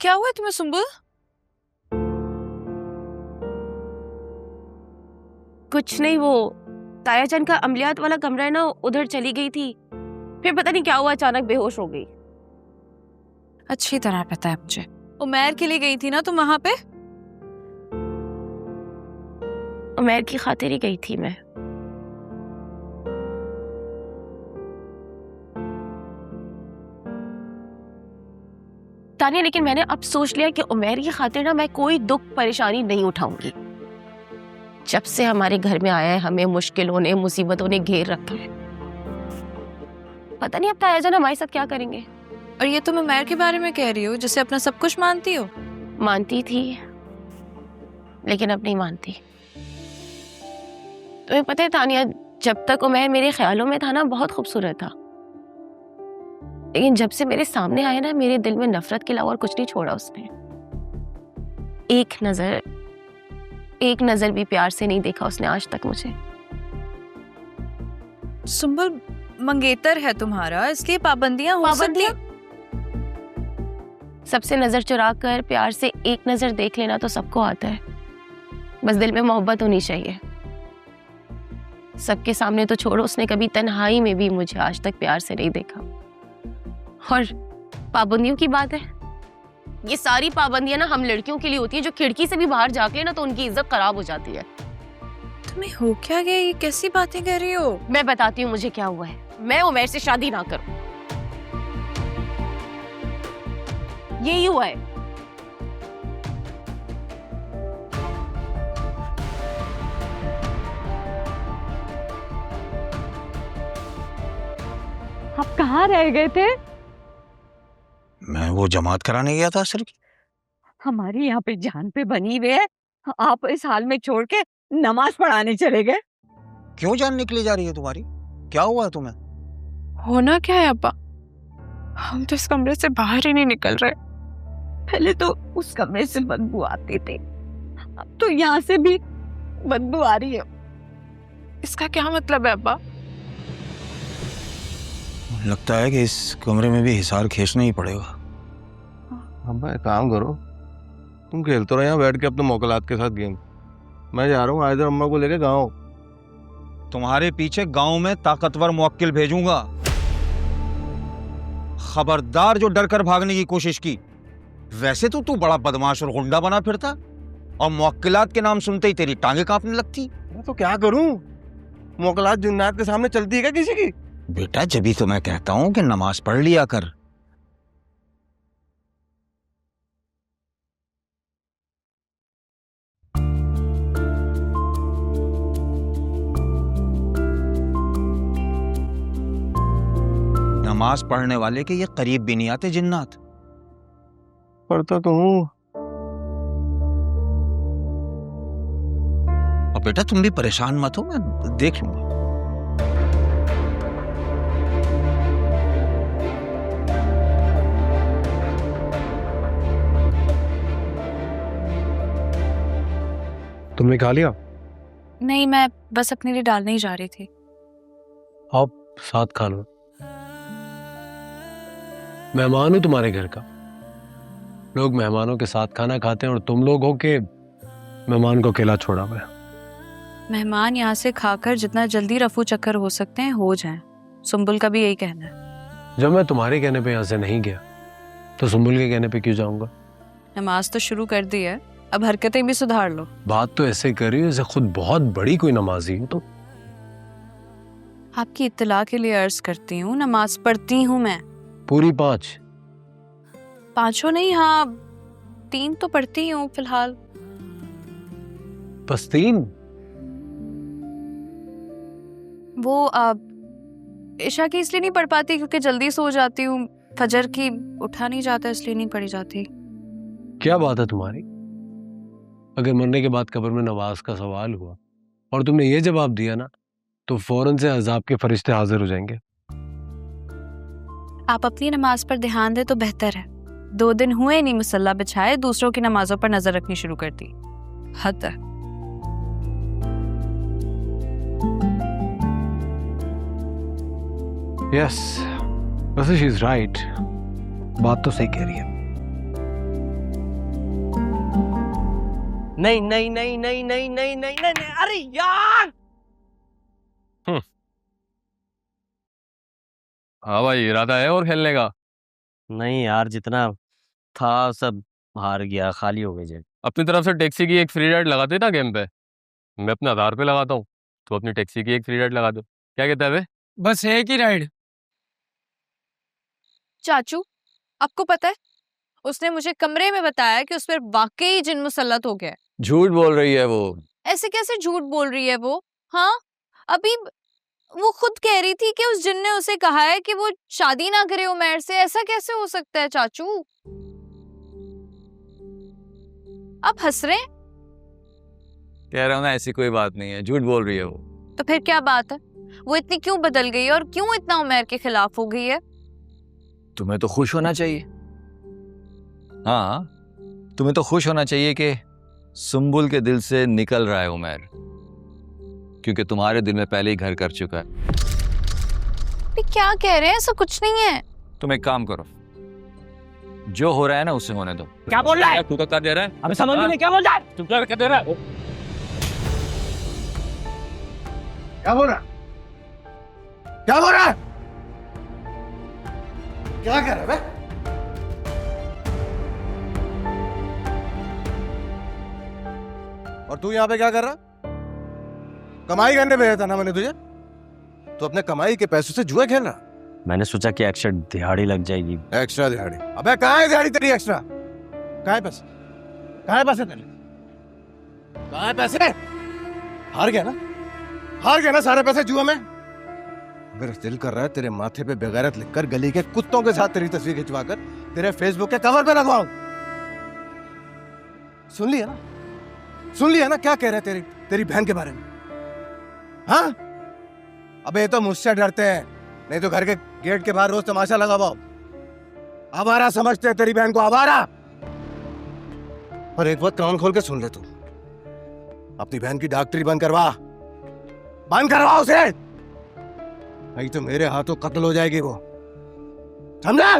क्या हुआ तुम्हें सुंबुल? कुछ नहीं, वो तायाजान का अमलियात वाला कमरा है ना, उधर चली गई थी, फिर पता नहीं क्या हुआ, अचानक बेहोश हो गई। अच्छी तरह पता है मुझे। उमैर के लिए गई थी ना तुम वहां पे? उमैर की खातिर ही गई थी मैं। तानिया, लेकिन मैंने अब सोच लिया कि उमैर की खातिर ना मैं कोई दुख परेशानी नहीं उठाऊंगी। जब से हमारे घर में आया है, हमें मुश्किलों ने, मुसीबतों ने घेर रखा है। पता नहीं अब तायाजान हमारे साथ क्या करेंगे। और ये तुम उमैर के बारे में कह रही हो जिसे अपना सब कुछ मानती हो? मानती थी लेकिन अब नहीं मानती। तुम्हें पता है तानिया, जब तक उमैर मेरे ख्यालों में था ना, बहुत खूबसूरत था, लेकिन जब से मेरे सामने आया ना, मेरे दिल में नफरत के अलावा और कुछ नहीं छोड़ा उसने। एक नजर भी प्यार से नहीं देखा उसने आज तक मुझे। सुंबुल, मंगेतर है तुम्हारा, इसलिए पाबंदियां हो सकती हैं। सबसे नजर चुरा कर प्यार से एक नजर देख लेना तो सबको आता है, बस दिल में मोहब्बत होनी चाहिए। सबके सामने तो छोड़ो, उसने कभी तन्हाई में भी मुझे आज तक प्यार से नहीं देखा। और पाबंदियों की बात है, ये सारी पाबंदियां ना हम लड़कियों के लिए होती है, जो खिड़की से भी बाहर झांक ले ना तो उनकी इज्जत खराब हो जाती है। तुम्हें हो क्या गया? ये कैसी बातें कर रही हो? मैं बताती हूँ मुझे क्या हुआ है। मैं उमैर से शादी ना करूं, यही हुआ है। आप कहाँ रह गए थे? मैं वो जमात कराने गया था सिर्फ। हमारी यहाँ पे जान पे बनी हुई है, आप इस हाल में छोड़ के नमाज पढ़ाने चले गए। क्यों जान निकली जा रही है तुम्हारी? क्या हुआ है तुम्हें? होना क्या है अब्बा? हम तो इस कमरे से बाहर ही नहीं निकल रहे। पहले तो उस कमरे से बदबू आती थी, अब तो यहाँ से भी बदबू आ रही है। इसका क्या मतलब है अब्बा? लगता है कि इस कमरे में भी हिसार खींचना ही पड़ेगा। अब्बा एक काम करो, तुम खेलते रहो यहाँ बैठ के अपने मोकलात के साथ गेम। मैं जा रहा हूँ आयदर अम्मा को लेके गाँव। तुम्हारे पीछे गांव में ताकतवर मुवक्किल भेजूंगा। खबरदार जो डर कर भागने की कोशिश की। वैसे तो तू बड़ा बदमाश और गुंडा बना फिरता, और मुवक्किलात के नाम सुनते ही तेरी टांगे कांपने लगती। मैं तो क्या करूँ, मोकलात जिन्नात के सामने चलती है क्या किसी की? बेटा, जभी तो मैं कहता हूं कि नमाज पढ़ लिया कर। नमाज पढ़ने वाले के ये करीब भी नहीं आते जिन्नात। पढ़ता तो हूँ। और बेटा तुम भी परेशान मत हो, मैं देख लूंगा। तुमने खा लिया? नहीं, मैं बस अपने लिए डालने ही जा रही थी। आप साथ खा लो। मेहमान हूं तुम्हारे घर का, लोग मेहमानों के साथ खाना खाते हैं और तुम लोग हो के मेहमान को अकेला छोड़ा हुआ है। मेहमान यहाँ से खाकर जितना जल्दी रफू चक्कर हो सकते हैं हो जाएं। सुंबुल का भी यही कहना है। जब मैं तुम्हारे कहने पे यहाँ से नहीं गया तो सुंबुल के कहने पे क्यों जाऊंगा? नमाज तो शुरू कर दी है, अब हरकतें भी सुधार लो। बात तो ऐसे कर रही हो जैसे खुद बहुत बड़ी कोई नमाजी हो। तो आपकी इत्तला के लिए अर्ज करती हूँ, नमाज पढ़ती हूँ मैं। पूरी 5? 5 नहीं, हाँ 3 तो पढ़ती हूँ फिलहाल। बस 3? वो इशा की इसलिए नहीं पढ़ पाती क्योंकि जल्दी सो जाती हूँ, फजर की उठा नहीं जाता इसलिए नहीं पढ़ी जाती। क्या बात है तुम्हारी? अगर मरने के बाद कब्र में नमाज का सवाल हुआ और तुमने ये जवाब दिया ना, तो फौरन से अजाब के फरिश्ते हाजिर हो जाएंगे। आप अपनी नमाज पर ध्यान दे तो बेहतर है। 2 दिन हुए नहीं मुसल्ला बिछाए, दूसरों की नमाजों पर नजर रखनी शुरू कर दी। हद है। यस, वैसे शी इज राइट, बात तो सही कह रही है। नहीं नहीं नहीं नहीं नहीं नहीं नहीं नहीं नहीं, अरे यार। हाँ भाई, इरादा है और खेलने का? नहीं यार, जितना था सब हार गया, खाली हो गई जेब। अपनी तरफ से टैक्सी की एक फ्री राइड लगाते ना गेम पे। मैं अपने आधार पे लगाता हूँ, तो अपनी टैक्सी की एक फ्री राइड लगा दो। क्या कहता है बे? बस एक ही राइड। चाचू, आपको पता है उसने मुझे कमरे में बताया कि उस पर वाकई जिन मुसल्लत हो गया है। झूठ बोल रही है वो। ऐसे कैसे झूठ बोल रही है वो? हाँ, अभी वो खुद कह रही थी कि उस जिन ने उसे कहा है कि वो शादी ना करे उमैर से। ऐसा कैसे हो सकता है चाचू? आप हंस रहे हैं? कह रहा हूँ ना, ऐसी कोई बात नहीं है, झूठ बोल रही है वो। तो फिर क्या बात है? वो इतनी क्यों बदल गई है और क्यों इतना उमैर के खिलाफ हो गई है? तुम्हें तो खुश होना चाहिए। हाँ, तुम्हें तो खुश होना चाहिए कि सुंबुल के दिल से निकल रहा है उमैर, क्योंकि तुम्हारे दिल में पहले ही घर कर चुका है। ये क्या कह रहे हैं? ऐसा कुछ नहीं है। तुम एक काम करो, जो हो रहा है ना उसे होने दो। क्या बोल रहा है? तू तो क्या दे रहा है? अबे समझ नहीं, क्या बोल रहा है? तू क्या दे रहा है? क्या बोल रहा है? क्या बोल रहा है? क्या कर रहा है? और तू यहाँ पे क्या कर रहा? कमाई करने भेजा था ना मैंने तुझे। तो अपने कमाई के पैसों से जुआ खेल रहा? मैंने सोचा कि एक्स्ट्रा दिहाड़ी लग जाएगी। एक्स्ट्रा दिहाड़ी? अबे कहाँ है दिहाड़ी तेरी एक्स्ट्रा? कहाँ है पैसे? कहाँ है पैसे तेरे? कहाँ है पैसे? हार गया ना? हार गया ना सारे पैसे जुआ में? मेरा दिल कर रहा है तेरे माथे पे बेगैरत लिखकर गली के कुत्तों के साथ तेरी तस्वीर खिंचवाकर तेरे फेसबुक के कवर पे लगवाऊं। सुन लिया ना? सुन लिया ना क्या कह रहे हैं तेरी बहन के बारे में? हाँ? अबे ये तो मुझसे डरते हैं, नहीं तो घर के गेट के बाहर रोज तमाशा लगाओ। आवारा समझते हैं तेरी बहन को, आवारा। और एक बात कान खोल के सुन ले तू, अपनी बहन की डॉक्टरी बंद करवा उसे, नहीं तो मेरे हाथों कत्ल हो जाएगी वो, समझा?